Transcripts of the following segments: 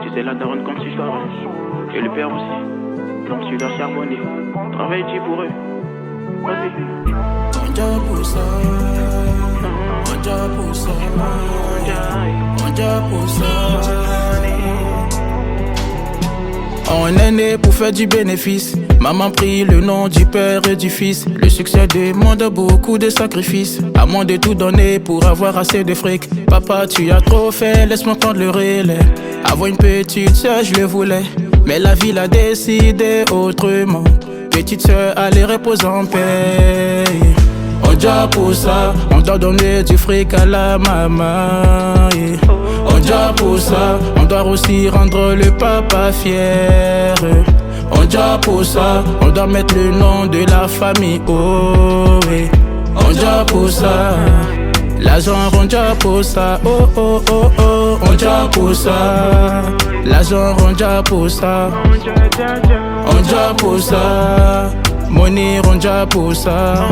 Tu sais la daronne comme si soir. Et le père aussi. Donc tu dois charbonner. Travaille-tu pour eux. Vas-y. On job pour ça. On job pour ça. On job pour ça. On est né pour faire du bénéfice. Maman prie le nom du père et du fils. Le succès demande beaucoup de sacrifices. À moins de tout donner pour avoir assez de fric. Papa, tu as trop fait, laisse-moi prendre le relais. Avoir une petite soeur, je le voulais. Mais la vie l'a décidé autrement. Petite soeur, allez repose en paix. On job pour ça, on doit donner du fric à la maman. On job pour ça, on doit aussi rendre le papa fier. On job pour ça, on doit mettre le nom de la famille. Oh, oui. On job pour ça, l'argent on job pour ça. Oh, oh, oh, oh, on job pour ça, l'argent on job pour ça. On job pour ça, money on job pour ça.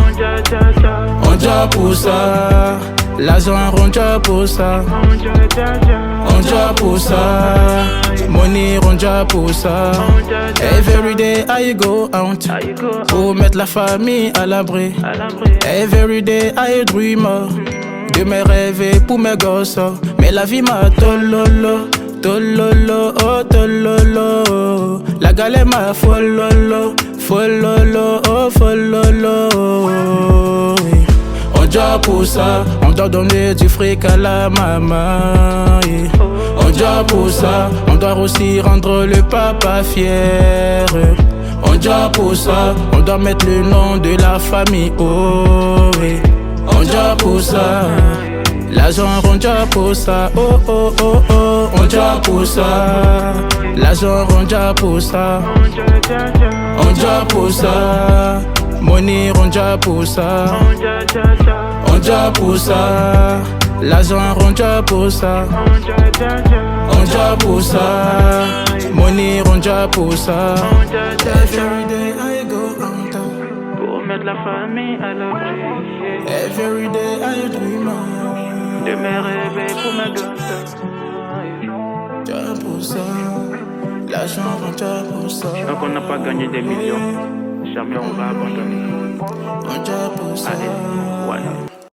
On job pour ça, l'argent on job pour ça. On job pour ça, money on job pour ça. Every day I go out pour mettre la famille à l'abri. Every day I dream de mes rêves et pour mes gosses. Mais la vie m'a tololo, tololo, oh tololo. La galère m'a fololo, fololo, oh fololo. On job pour ça, on doit donner du fric à la maman. On job pour ça, on doit aussi rendre le papa fier. On job pour ça, on doit mettre le nom de la famille. Oh, oui. On job pour ça, l'argent on job pour ça. Oh, oh, oh, oh, on job pour ça, l'argent on job pour ça. On job pour ça, money on job pour ça. On job pour ça, l'argent on job pour ça. On job pour ça, money on job pour ça. Every day I go out Pour mettre la famille à l'abri. Every day I dream De mes rêves et pour mes gosses. job pour ça, l'argent on job pour ça. Donc on n'a pas gagné des millions. Jamais on va abandonner. On job pour ça. Allez, voilà.